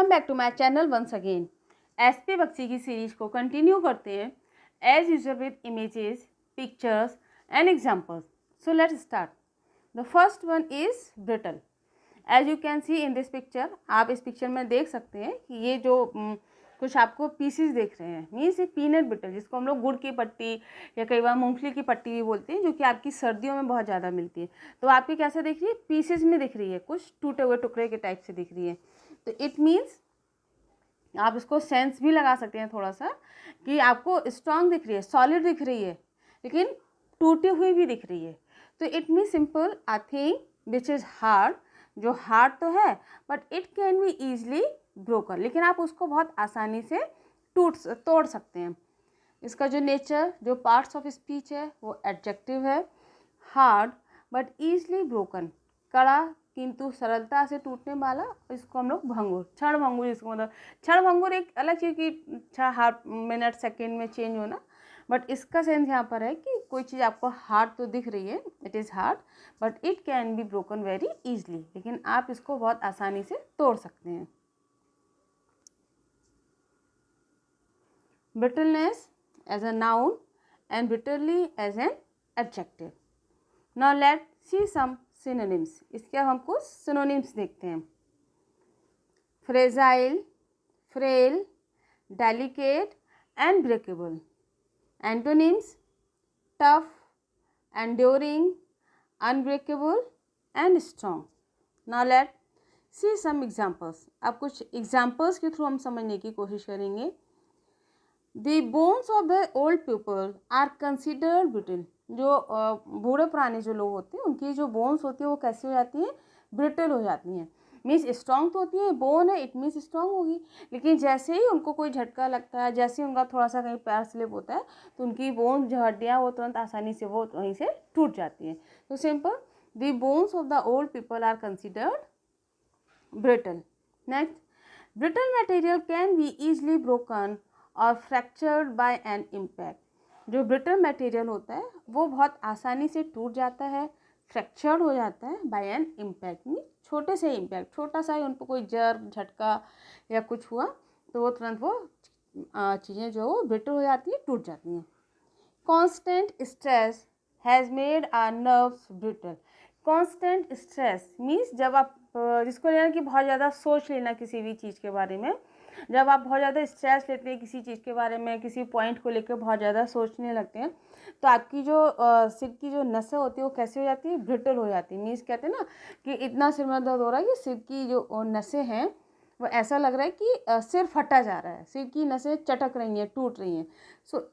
Welcome back to my channel once again. SP Bakshi की series को continue करते हैं as usual with images, pictures and examples. So let's start. The first one is brittle. As you can see in this picture, आप इस picture में देख सकते हैं कि ये जो कुछ आपको पीसेस देख रहे हैं मीन्स एक पीनट बटर, जिसको हम लोग गुड़ की पट्टी या कई बार मूंगफली की पट्टी भी बोलते हैं, जो कि आपकी सर्दियों में बहुत ज़्यादा मिलती है। तो आपकी कैसे दिख रही है? पीसेस में दिख रही है, कुछ टूटे हुए टुकड़े के टाइप से दिख रही है। तो इट मीन्स आप इसको सेंस भी लगा सकते हैं थोड़ा सा कि आपको स्ट्रांग दिख रही है, सॉलिड दिख रही है, लेकिन टूटी हुई भी दिख रही है। तो it mean simple a thing which is hard, जो हार्ड तो है but it can be easily broken, लेकिन आप उसको बहुत आसानी से तोड़ सकते हैं। इसका जो नेचर, जो पार्ट्स ऑफ स्पीच है वो एडजेक्टिव है। हार्ड बट ईजली ब्रोकन, कड़ा किंतु सरलता से टूटने वाला, इसको हम लोग भंगुर, क्षण भंगुर, इसको मतलब क्षण भंगुर एक अलग चीज़ की हार्ट मिनट सेकेंड में चेंज होना, बट इसका सेंस यहाँ पर है कि कोई चीज़ आपको हार्ड तो दिख रही है, it is hard but it can be broken very easily, लेकिन आप इसको बहुत आसानी से तोड़ सकते हैं। Brittleness as a noun and bitterly as an adjective. Now let's see some synonyms. इसके अब हम कुछ synonyms देखते हैं। Fragile, frail, delicate and breakable. Antonyms: tough, enduring, unbreakable and strong. Now let's see some examples. अब कुछ examples के through हम समझने की कोशिश करेंगे। The bones of the old people are considered brittle. जो बूढ़े पुराने जो लोग होते हैं उनकी जो बोन्स होती है वो कैसी हो जाती हैं? ब्रिटल हो जाती हैं। मीन्स स्ट्रॉन्ग तो होती है, बोन है इट मीन्स स्ट्रॉन्ग होगी, लेकिन जैसे ही उनको कोई झटका लगता है, जैसे ही उनका थोड़ा सा कहीं पैर स्लिप होता है तो उनकी बोन जो हड्डियाँ वो तुरंत आसानी से वो वहीं से टूट जाती हैं। तो simple, the bones of the old people are considered brittle. Next, brittle material can be easily broken और फ्रैक्चर्ड बाय एन इम्पैक्ट। जो ब्रिटल मटेरियल होता है वो बहुत आसानी से टूट जाता है, फ्रैक्चर्ड हो जाता है बाय एन इम्पैक्ट, मीन छोटे से इम्पैक्ट, छोटा सा ही उन पर कोई जर्क झटका या कुछ हुआ तो वो तुरंत वो चीज़ें जो ब्रिटल हो जाती है, टूट जाती हैं। Constant stress has made our nerves brittle. Constant stress means जब आप जिसको लेना कि बहुत ज़्यादा सोच लेना किसी भी चीज़ के बारे में, जब आप बहुत ज़्यादा स्ट्रेस लेते हैं किसी चीज़ के बारे में, किसी पॉइंट को लेकर बहुत ज़्यादा सोचने लगते हैं, तो आपकी जो सिर की जो नसें होती है वो कैसे हो जाती है? ब्रिटल हो जाती है। मीन्स कहते हैं ना कि इतना सिर में दर्द हो रहा है कि सिर की जो नसें हैं वो ऐसा लग रहा है कि सिर फटा जा रहा है, सिर की नसें चटक रही हैं, टूट रही हैं। सो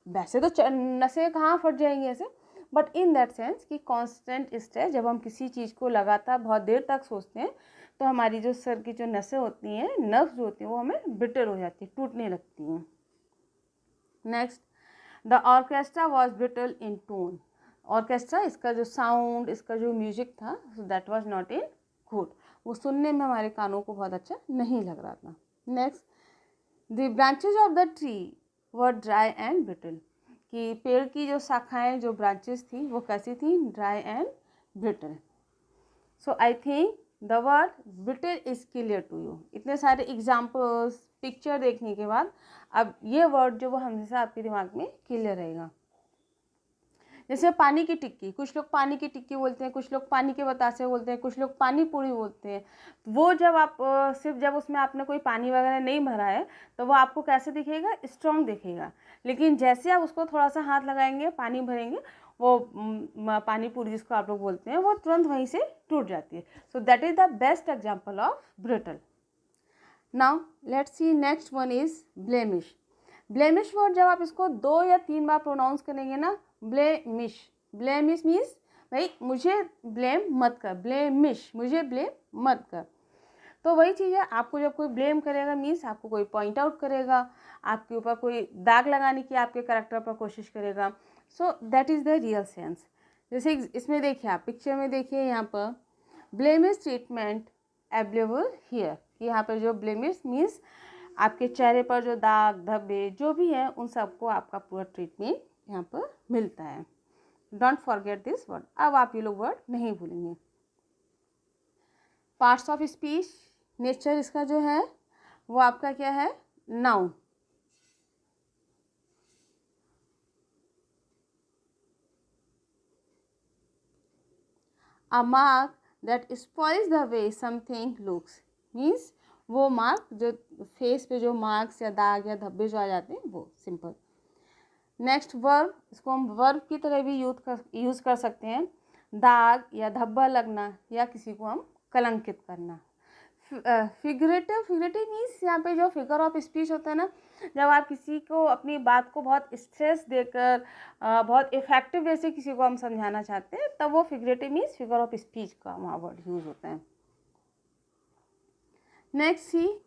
वैसे तो नसें कहाँ फट जाएंगी ऐसे, बट इन दैट सेंस कि कॉन्स्टेंट स्ट्रेस, जब हम किसी चीज़ को लगातार बहुत देर तक सोचते हैं तो हमारी जो सर की जो नसें होती हैं, नर्व्स जो होती हैं, वो हमें ब्रिटल हो जाती है, टूटने लगती हैं। Next, the orchestra was brittle in tone. Orchestra, इसका जो साउंड, इसका जो म्यूजिक था, so that was not in good, वो सुनने में हमारे कानों को बहुत अच्छा नहीं लग रहा था। Next, the branches of the tree were dry and brittle. कि पेड़ की जो शाखाएं, जो ब्रांचेस थी वो कैसी थी? Dry and brittle. So I think the word brittle is clear to you. इतने सारे एग्जाम्पल्स, पिक्चर देखने के बाद अब ये वर्ड जो वो हमेशा आपके दिमाग में क्लियर रहेगा। जैसे पानी की टिक्की, कुछ लोग पानी की टिक्की बोलते हैं, कुछ लोग पानी के बतासे बोलते हैं, कुछ लोग पानी पूरी बोलते हैं। वो जब आप सिर्फ जब उसमें आपने कोई पानी वगैरह नहीं भरा है तो वो आपको कैसे दिखेगा? स्ट्रॉन्ग दिखेगा, लेकिन जैसे आप उसको थोड़ा सा हाथ लगाएंगे, पानी भरेंगे, वो पानी पूरी जिसको आप लोग बोलते हैं वो तुरंत वहीं से टूट जाती है। So that is the best example of brittle. Now let's C next one is blemish. Blemish word जब आप इसको 2 या 3 बार प्रोनाउंस करेंगे ना, ब्लेमिश, ब्लेमिश मीन्स भाई मुझे ब्लेम मत कर, ब्लेमिश मुझे ब्लेम मत कर। तो वही चीज़ है, आपको जब कोई ब्लेम करेगा मीन्स आपको कोई पॉइंट आउट करेगा, आपके ऊपर कोई दाग लगाने की आपके करैक्टर पर कोशिश करेगा। So that is the real sense. जैसे इसमें देखिए, आप पिक्चर में देखिए, यहाँ पर ब्लेमिश ट्रीटमेंट अवेलेबल हियर। यहाँ पर जो ब्लेमिश मीन्स आपके चेहरे पर जो दाग धब्बे जो भी हैं उन सबको आपका पूरा ट्रीटमेंट यहाँ पर मिलता है। Don't forget this word. अब आप ये लोग वर्ड नहीं भूलेंगे। पार्ट्स ऑफ स्पीच, नेचर इसका जो है वो आपका क्या है, noun. A mark that spoils the way something looks means वो मार्क जो फेस पे जो मार्क्स या दाग या धब्बे जो आ जाते हैं वो, सिंपल। नेक्स्ट वर्ब, इसको हम वर्ब की तरह भी यूज़ कर सकते हैं। दाग या धब्बा लगना या किसी को हम कलंकित करना। फिगरेटिव मीन्स यहाँ पे जो फिगर ऑफ स्पीच होता है ना, जब आप किसी को अपनी बात को बहुत स्ट्रेस देकर बहुत इफेक्टिव वे से किसी को हम समझाना चाहते हैं, तब वो figurative means figure of speech का वहाँ वर्ड यूज होता है। Next see,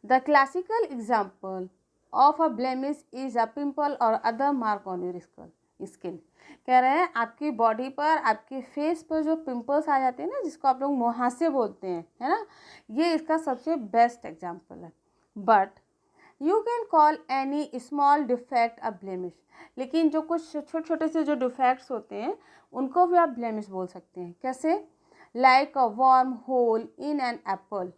the classical example of a blemish is a pimple और other mark on your skin. कह रहे हैं आपकी बॉडी पर, आपके फेस पर जो पिंपल्स आ जाते हैं ना, जिसको आप लोग मुहासे बोलते हैं, है ना, ये इसका सबसे बेस्ट एग्जाम्पल है। But you can call any small defect a blemish. लेकिन जो कुछ छोटे छोटे से जो डिफेक्ट्स होते हैं उनको भी आप ब्लेमिश बोल सकते हैं। कैसे? Like a worm hole in an apple.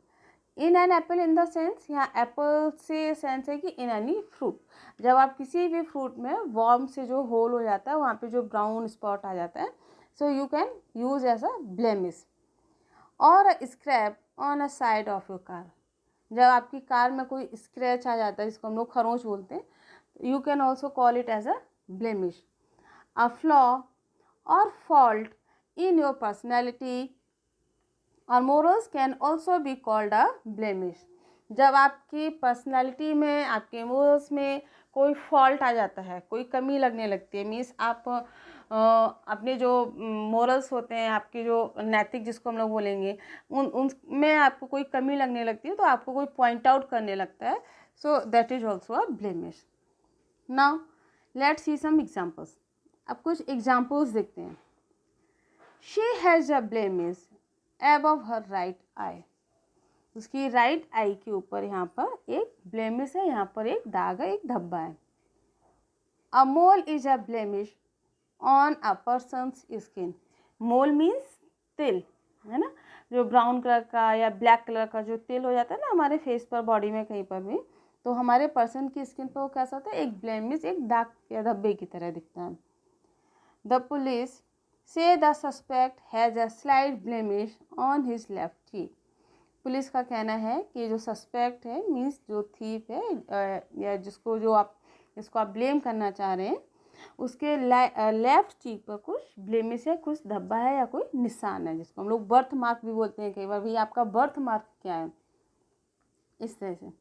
In an apple in the sense, यहाँ एप्पल से सेंस है कि इन एनी फ्रूट। जब आप किसी भी फ्रूट में वार्म से जो होल हो जाता है, वहाँ पे जो ब्राउन स्पॉट आ जाता है, so you can use as a blemish. और a scrap on a side of your car. जब आपकी कार में कोई स्क्रैच आ जाता है, जिसको हम लोग खरोंच बोलते हैं, you can also call it as a blemish. A flaw और फॉल्ट इन योर पर्सनैलिटी और morals can also be called a blemish. जब आपकी पर्सनैलिटी में, आपके मोरल्स में कोई फॉल्ट आ जाता है, कोई कमी लगने लगती है, मीन्स आप अपने जो मोरल्स होते हैं, आपके जो नैतिक जिसको हम लोग बोलेंगे, उनमें आपको कोई कमी लगने लगती है, तो आपको कोई पॉइंट आउट करने लगता है, so that is also a blemish. Now let's see some examples. अब कुछ एग्जाम्पल्स देखते हैं। She has a blemish above her right eye। उसकी राइट आई के ऊपर यहाँ पर एक ब्लेमिश है, यहाँ पर एक दाग है, एक धब्बा है। A mole is a blemish on a person's skin. Mole means तिल, है ना, जो ब्राउन कलर का या ब्लैक कलर का जो तिल हो जाता है ना हमारे फेस पर, बॉडी में कहीं पर भी, तो हमारे पर्सन की स्किन पर वो कैसा होता है, एक ब्लेमिश, एक दाग या धब्बे की तरह दिखता है। द पुलिस से the suspect has a slight blemish on his left cheek. Police का कहना है कि जो सस्पेक्ट है, मीन्स जो थीफ है या जिसको आप ब्लेम करना चाह रहे हैं, उसके लेफ्ट चीक पर कुछ ब्लेमिश है, कुछ धब्बा है या कोई निशान है, जिसको हम लोग बर्थ मार्क भी बोलते हैं कई बार। भाई आपका बर्थ मार्क क्या है, इस तरह से।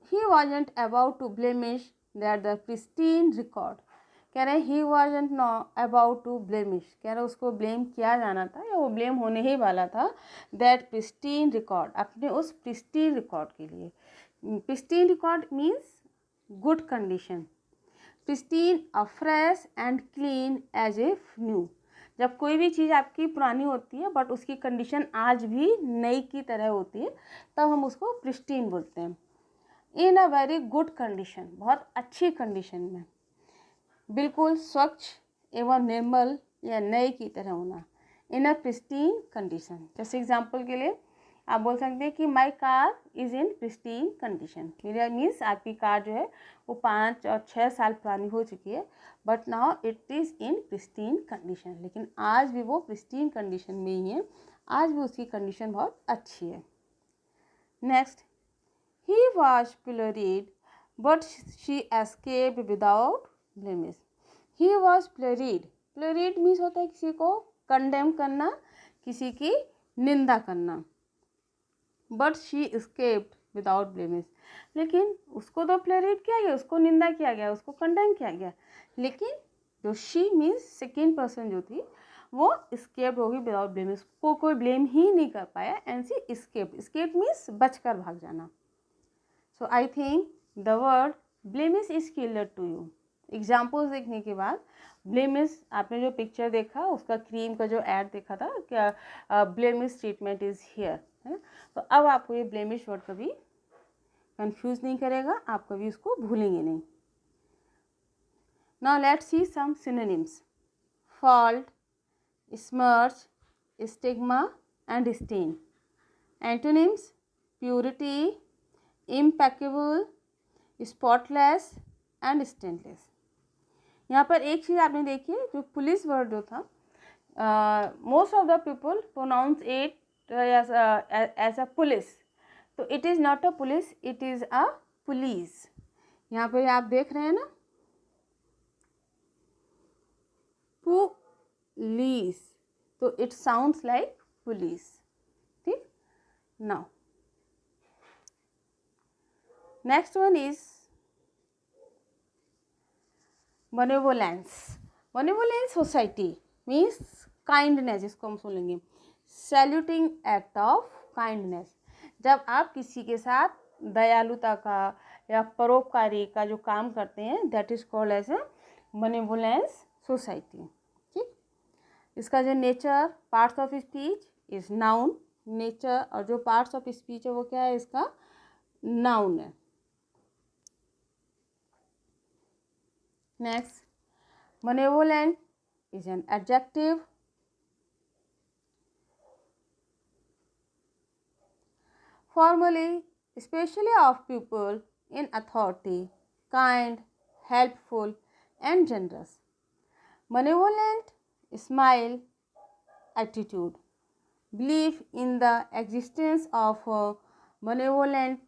He wasn't about to blemish that the pristine record। कह रहे हैं ही wasn't about to blemish, कह रहे उसको ब्लेम किया जाना था या वो ब्लेम होने ही वाला था, दैट pristine record, अपने उस pristine रिकॉर्ड के लिए। pristine record means good condition, pristine a fresh and clean as if new. जब कोई भी चीज़ आपकी पुरानी होती है बट उसकी कंडीशन आज भी नई की तरह होती है, तब हम उसको pristine बोलते हैं। इन अ वेरी गुड कंडीशन, बहुत अच्छी कंडीशन में, बिल्कुल स्वच्छ एवं निर्मल या नए की तरह होना, इन अ प्रिस्टीन कंडीशन। जैसे एग्जांपल के लिए आप बोल सकते हैं कि my car is in pristine condition. मेरा मीन्स आपकी कार जो है वो 5 और 6 साल पुरानी हो चुकी है, but now it is in pristine condition. लेकिन आज भी वो प्रिस्टीन कंडीशन में ही है, आज भी उसकी कंडीशन बहुत अच्छी है। Next, he was pilloried but she escaped without blemish। he was pilloried, pilloried means होता है किसी को कंडेम करना, किसी की निंदा करना, but she escaped without blemish. लेकिन उसको तो प्लेरिड किया गया, उसको निंदा किया गया, उसको कंडेम किया गया, लेकिन जो शी मीन्स सेकेंड पर्सन जो थी वो escaped होगी विदाउट ब्लेमिश, को कोई ब्लेम ही नहीं कर पाया, and she escaped। escaped means बचकर भाग जाना। So I think the word blemish is clear to you। Examples देखने के बाद ब्लेमिश, आपने जो पिक्चर देखा उसका क्रीम का जो ऐड देखा था क्या, ब्लेमिश ट्रीटमेंट इज हियर, है ना, तो अब आपको ये ब्लेमिश वर्ड कभी कंफ्यूज नहीं करेगा, आप कभी उसको भूलेंगे नहीं। Now let's see some synonyms. Fault, smirch, stigma and stain. Antonyms, purity, impeccable, spotless and stainless. यहाँ पर एक चीज़ आपने देखी है, जो पुलिस वर्ड जो था, most of the people pronounce it as a police, तो it is not a police, it is a police. यहाँ पर आप देख रहे हैं ना, पुलिस, तो इट साउंड्स लाइक पुलिस। ठीक, now next one is benevolence. benevolence society means kindness, इसको हम सुनेंगे सैल्यूटिंग एक्ट ऑफ काइंडनेस। जब आप किसी के साथ दयालुता का या परोपकारी का जो काम करते हैं, that is called as a benevolence society. ठीक, इसका जो nature, parts of speech is noun, nature और जो पार्ट्स ऑफ स्पीच है वो क्या है, इसका नाउन है। Next, benevolent is an adjective. Formally, especially of people in authority, kind, helpful, and generous. Benevolent, smile, attitude. Belief in the existence of a benevolent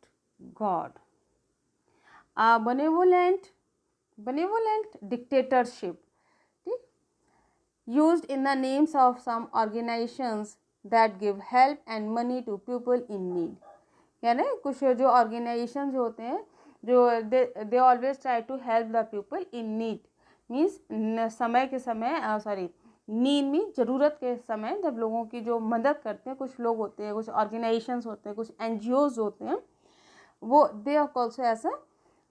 God. A benevolent dictatorship, ठीक, used in the names of some organizations that give help and money to people in need. यानी कुछ जो organisation होते हैं जो they always try to help the people in need, means समय के समय नीड में, ज़रूरत के समय जब लोगों की जो मदद करते हैं, कुछ लोग होते हैं, कुछ ऑर्गेनाइजेशंस होते हैं, कुछ NGOs होते हैं, वो they are also as a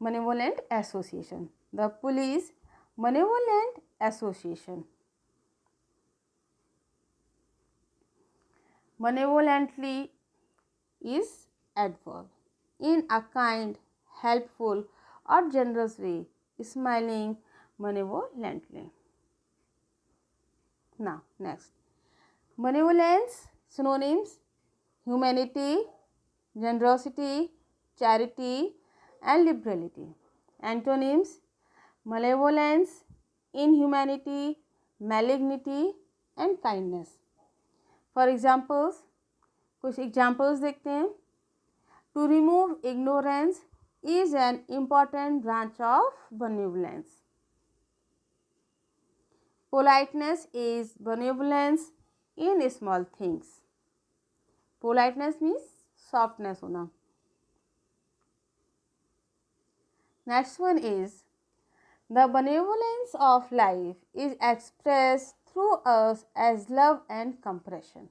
benevolent association. The police benevolent association. Benevolently is adverb, in a kind, helpful or generous way, smiling benevolently. Now next, benevolence synonyms: humanity, generosity, charity and liberality. Antonyms: malevolence, inhumanity, malignity and kindness. For examples, कुछ examples देखते हैं. To remove ignorance is an important branch of benevolence. Politeness is benevolence in small things. Politeness means softness होना. Next one is the benevolence of life is expressed through us as love and compassion.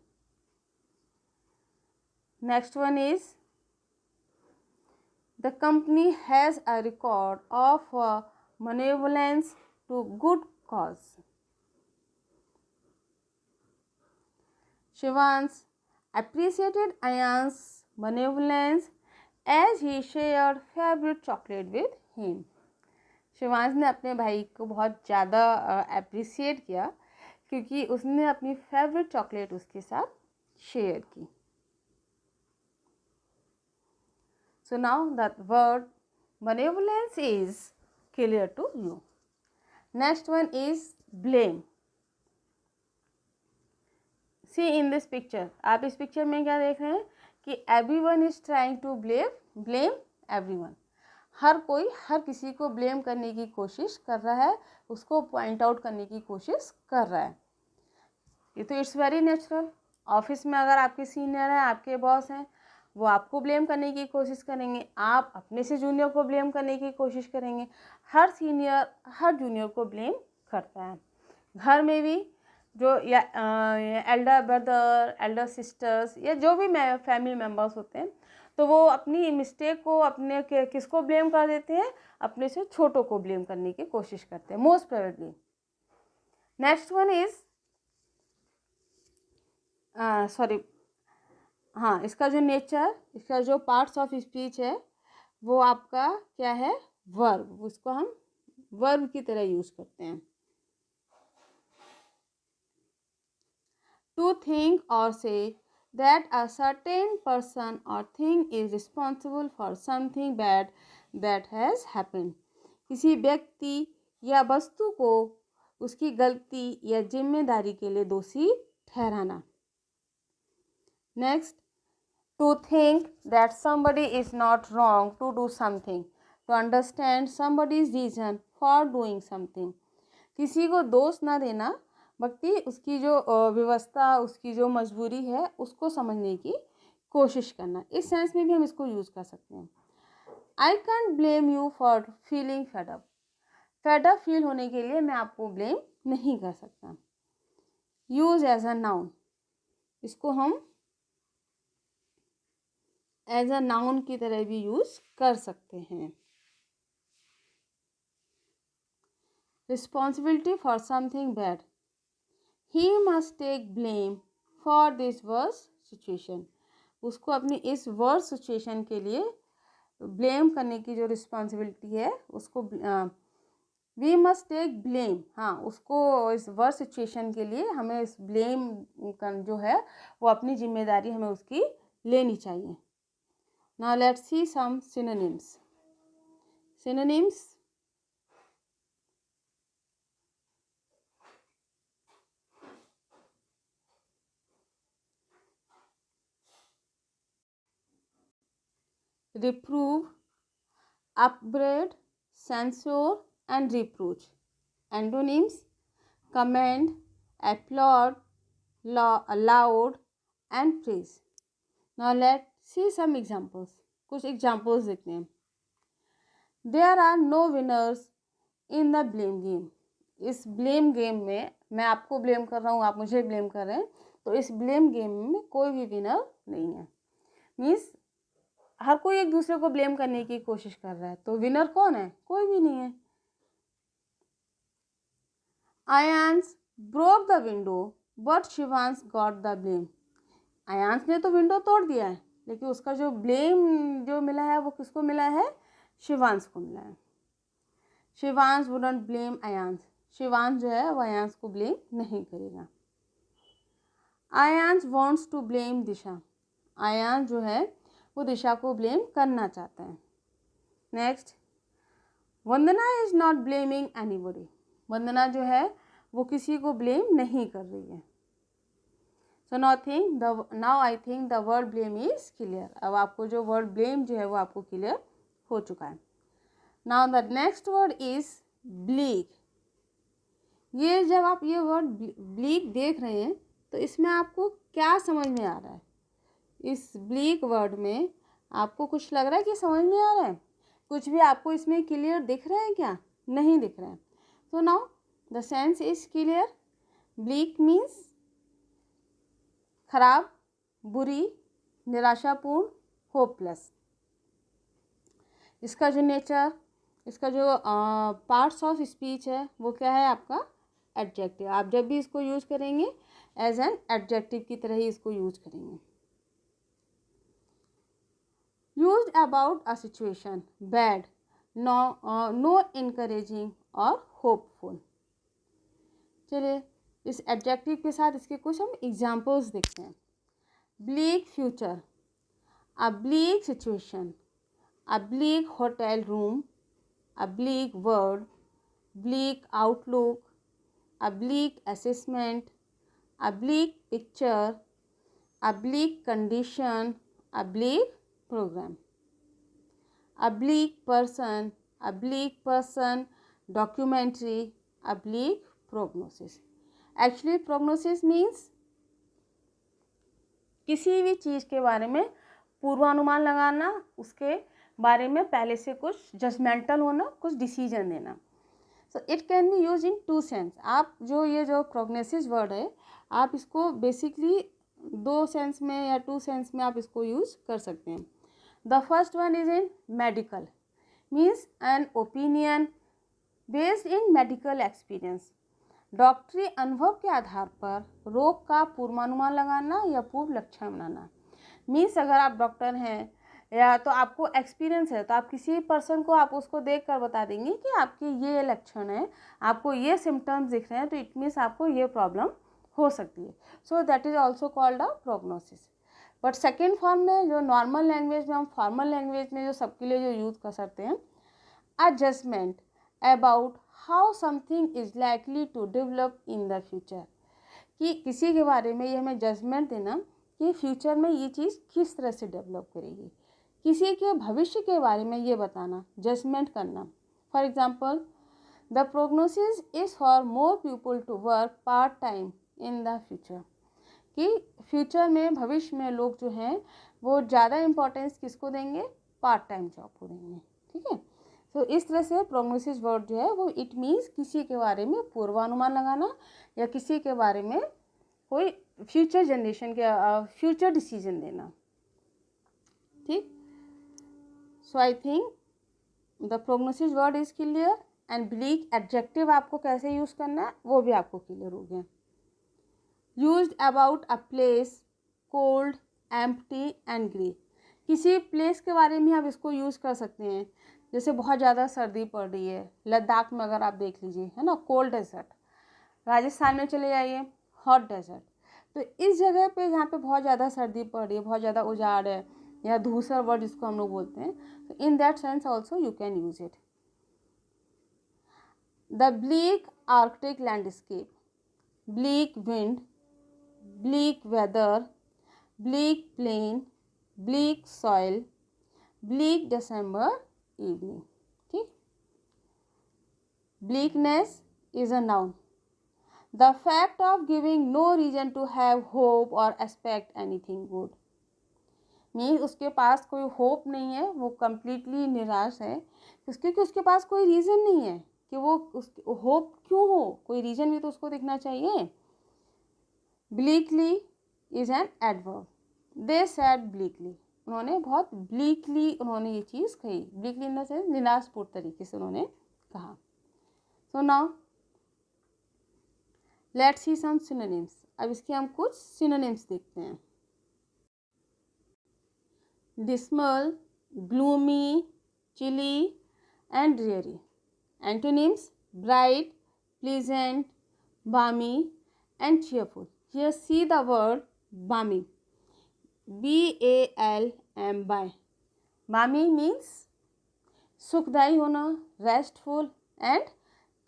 Next one is the company has a record of benevolence to good cause. Shivans appreciated Ayan's benevolence as he shared favorite chocolate with him. Shivansh ने अपने भाई को बहुत ज़्यादा appreciate किया क्योंकि उसने अपनी फेवरेट चॉकलेट उसके साथ शेयर की. So now the word benevolence is clear to you. Next one is blame. See in this picture, आप इस पिक्चर में क्या देख रहे हैं कि everyone is trying to blame everyone. हर कोई हर किसी को ब्लेम करने की कोशिश कर रहा है, उसको पॉइंट आउट करने की कोशिश कर रहा है. ये तो इट्स वेरी नेचुरल. ऑफिस में अगर आपके सीनियर हैं, आपके बॉस हैं, वो आपको ब्लेम करने की कोशिश करेंगे, आप अपने से जूनियर को ब्लेम करने की कोशिश करेंगे. हर सीनियर हर जूनियर को ब्लेम करता है. घर में भी जो या एल्डर ब्रदर, एल्डर सिस्टर्स या जो भी फैमिली मेम्बर्स होते हैं, तो वो अपनी मिस्टेक को अपने किसको ब्लेम कर देते हैं, अपने से छोटों को ब्लेम करने की कोशिश करते हैं most probably. Next one is इसका जो नेचर, इसका जो पार्ट्स ऑफ स्पीच है वो आपका क्या है, वर्ब. उसको हम वर्ब की तरह यूज करते हैं. टू थिंक और से that a certain person or thing is responsible for something bad that has happened. किसी व्यक्ति या वस्तु को उसकी गलती या जिम्मेदारी के लिए दोषी ठहराना. Next, to think that somebody is not wrong to do something, to understand somebody's reason for doing something. किसी को दोष ना देना बल्कि उसकी जो व्यवस्था, उसकी जो मजबूरी है उसको समझने की कोशिश करना. इस सेंस में भी हम इसको यूज़ कर सकते हैं. I can't blame you for feeling fed up. Fed up feel होने के लिए मैं आपको ब्लेम नहीं कर सकता. Use as a noun. इसको हम एज अ नाउन की तरह भी यूज कर सकते हैं. Responsibility for something bad. He must take blame for this worse situation. उसको अपनी इस वर्स सिचुएशन के लिए ब्लेम करने की जो रिस्पॉन्सिबिलिटी है उसको वी मस्ट टेक ब्लेम. हाँ, उसको इस वर्स सिचुएशन के लिए हमें इस ब्लेम का जो है वो अपनी जिम्मेदारी हमें उसकी लेनी चाहिए. Now let's see some synonyms. Synonyms. Reprove, upbraid, censure and reproach. Antonyms: commend, applaud, laud and praise. Now let's see some examples. कुछ examples देखते हैं. There are no winners in the blame game. इस blame game में मैं आपको blame कर रहा हूँ, आप मुझे blame कर रहे हैं, तो इस blame game में कोई भी winner नहीं है. मीन्स हर कोई एक दूसरे को blame करने की कोशिश कर रहा है, तो winner कौन है? कोई भी नहीं है. Ayans broke the window, but Shivans got the blame. Aayansh ने तो विंडो तोड़ दिया है, लेकिन उसका जो ब्लेम जो मिला है वो किसको मिला है? शिवांश को मिला है. Shivansh wouldn't blame Aayansh. शिवांश जो है वो आयांश को ब्लेम नहीं करेगा. Aayansh wants to blame Disha. Aayansh जो है वो दिशा को ब्लेम करना चाहता है. Next, Vandana is not blaming anybody. Vandana जो है वो किसी को ब्लेम नहीं कर रही है. So now I think the word blame is clear. अब आपको जो word blame जो है वो आपको clear हो चुका है. Now the next word is bleak. ये जब आप ये word bleak देख रहे हैं तो इसमें आपको क्या समझ में आ रहा है? इस bleak word में आपको कुछ लग रहा है कि समझ में आ रहा है? कुछ भी आपको इसमें clear दिख रहा है क्या? नहीं दिख रहा है. So now the sense is clear. Bleak means खराब, बुरी, निराशापूर्ण, होपलेस. इसका जो नेचर, इसका जो पार्ट्स ऑफ स्पीच है वो क्या है आपका? एडजेक्टिव. आप जब भी इसको यूज करेंगे एज एन एडजेक्टिव की तरह ही इसको यूज करेंगे. Used about a situation, bad, no encouraging और होपफुल. चलिए इस एडजेक्टिव के साथ इसके कुछ हम एग्जाम्पल्स देखते हैं. Bleak future, a bleak situation, a bleak hotel room, a bleak word, bleak outlook, a bleak assessment, a bleak picture, a bleak condition, a bleak programme. A bleak person, a bleak person documentary, a bleak prognosis. Actually prognosis means किसी भी चीज़ के बारे में पूर्वानुमान लगाना, उसके बारे में पहले से कुछ जजमेंटल होना, कुछ डिसीजन देना. So it can be use in two sense. आप जो ये जो प्रोग्नोसिस वर्ड है आप इसको बेसिकली दो सेंस में या टू सेंस में आप इसको यूज कर सकते हैं. The first one is in medical, means an opinion based in medical experience. डॉक्टरी अनुभव के आधार पर रोग का पूर्वानुमान लगाना या पूर्व लक्षण बनाना. मीन्स अगर आप डॉक्टर हैं या तो आपको एक्सपीरियंस है तो आप किसी पर्सन को आप उसको देख कर बता देंगे कि आपके ये लक्षण है, आपको ये सिम्टम्स दिख रहे हैं, तो इट मीन्स आपको ये प्रॉब्लम हो सकती है. So that is also called a prognosis. But second form में जो नॉर्मल लैंग्वेज में, हम फॉर्मल लैंग्वेज में जो सबके लिए जो यूज़ कर सकते हैं, a judgement about how something is likely to develop in the future, कि किसी के बारे में ये हमें जजमेंट देना कि फ्यूचर में ये चीज़ किस तरह से डेवलप करेगी, किसी के भविष्य के बारे में ये बताना, जजमेंट करना। For example, the prognosis is for more people to work part time in the future, कि फ्यूचर में, भविष्य में लोग जो हैं वो ज़्यादा इम्पोर्टेंस किसको देंगे, पार्ट टाइम जॉब को देंगे। ठीक है, तो इस तरह से प्रोग्नोसिस वर्ड जो है वो इट मीन्स किसी के बारे में पूर्वानुमान लगाना या किसी के बारे में कोई फ्यूचर जनरेशन के फ्यूचर डिसीजन देना। ठीक, so I think the prognosis word is clear and bleak adjective आपको कैसे यूज़ करना है वो भी आपको क्लियर हो गया। Used about a place cold empty and grey, किसी प्लेस के बारे में आप इसको यूज़ कर सकते हैं, जैसे बहुत ज़्यादा सर्दी पड़ रही है, लद्दाख में अगर आप देख लीजिए, है ना, कोल्ड डेजर्ट। राजस्थान में चले जाइए, हॉट डेजर्ट। तो इस जगह पे जहाँ पे बहुत ज़्यादा सर्दी पड़ रही है, बहुत ज़्यादा उजाड़ है या धूसर वर्ड जिसको हम लोग बोलते हैं, तो in that sense also you can use it. The bleak Arctic landscape, bleak wind, bleak weather, bleak plain, bleak soil, bleak December evening. ठीक, bleakness is a noun. The fact of giving no reason to have hope or expect anything good. Means उसके पास कोई hope नहीं है, वो completely निराश है, क्योंकि उसके पास कोई रीज़न नहीं है कि वो उसकी होप क्यों हो, कोई रीज़न भी तो उसको दिखना चाहिए। Bleakly is an adverb. They said bleakly. उन्होंने बहुत bleakly उन्होंने ये चीज़ कही, bleakly इन द सेंस निराशपूर्ण तरीके से उन्होंने कहा। So now let's see some synonyms. अब इसके हम कुछ synonyms देखते हैं। Dismal, gloomy, chilly and dreary. Antonyms: bright, pleasant, balmy and cheerful. Here see the word balmy, B-A-L-M-Y. balmy means सुखदायी होना, restful and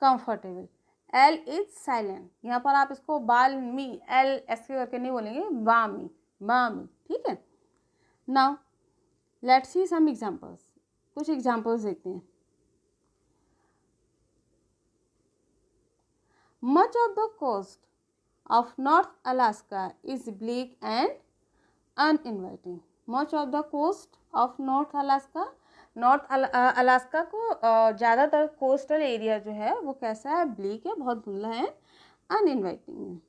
comfortable. L is silent, यहाँ पर आप इसको बाल्मी, एल ऐसे करके नहीं बोलेंगे, बामी, बामी। ठीक है, now let's see some examples, कुछ एग्जांपल्स देखते हैं। Much of the coast of North Alaska is bleak and uninviting. Much of the coast of North Alaska, north Alaska को ज़्यादातर कोस्टल एरिया जो है वो कैसा है, ब्लीक है, बहुत धुंधला है, अनइनवाइटिंग है।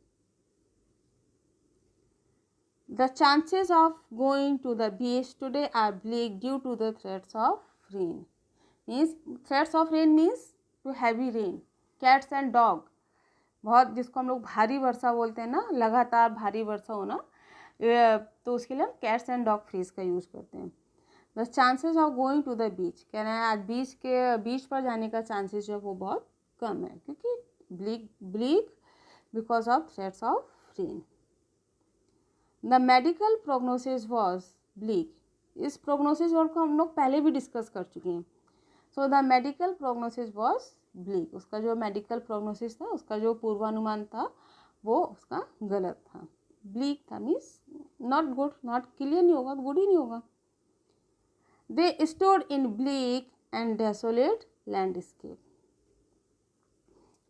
The chances of going to the beach today are bleak due to the threats of rain. Means threats of rain means too heavy rain. Cats and dog, बहुत जिसको हम लोग भारी वर्षा बोलते हैं ना, लगातार भारी वर्षा होना, तो उसके लिए हम कैट्स एंड डॉग फ्रेज का यूज़ करते हैं। The chances of going to the beach, कह रहे हैं आज बीच पर जाने का चांसेस जो है वो बहुत कम है, क्योंकि bleak because of threats of rain. The medical prognosis was bleak, इस प्रोग्नोसिस वर्ड को हम लोग पहले भी डिस्कस कर चुके हैं। So the medical prognosis was bleak, उसका जो मेडिकल प्रोग्नोसिस था, उसका जो पूर्वानुमान था वो उसका गलत था, ब्लीक था, means not good, not clear नहीं होगा, गुड ही नहीं होगा। They stood in bleak and desolate landscape.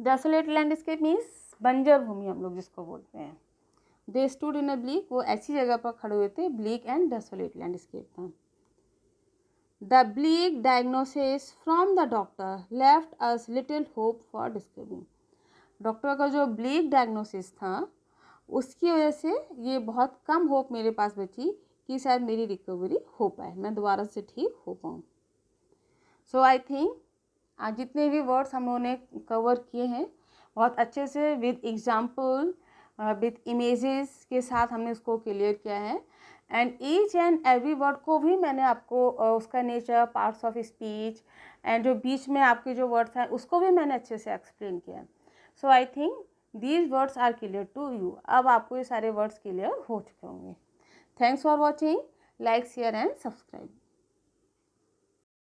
Desolate landscape means बंजर भूमि हम लोग जिसको बोलते हैं। They stood in a bleak, वो ऐसी जगह पर खड़े हुए थे, ब्लीक एंड डेसोलेट लैंडस्केप था। The bleak diagnosis from the doctor left us little hope for discovery. Doctor का जो ब्लीक डायग्नोसिस था उसकी वजह से ये बहुत कम होप मेरे पास बची कि शायद मेरी रिकवरी हो पाए, मैं दोबारा से ठीक हो पाऊँ। सो आई थिंक आज जितने भी वर्ड्स हम लोगों ने कवर किए हैं बहुत अच्छे से विद एग्जाम्पल विद इमेजेस के साथ हमने उसको क्लियर किया है। And each and every word को भी मैंने आपको उसका nature, parts of speech and जो बीच में आपके जो वर्ड्स हैं उसको भी मैंने अच्छे से एक्सप्लेन किया। So I think these words are clear to you. अब आपको ये सारे वर्ड्स क्लियर हो चुके होंगे। Thanks for watching. Like, share and subscribe.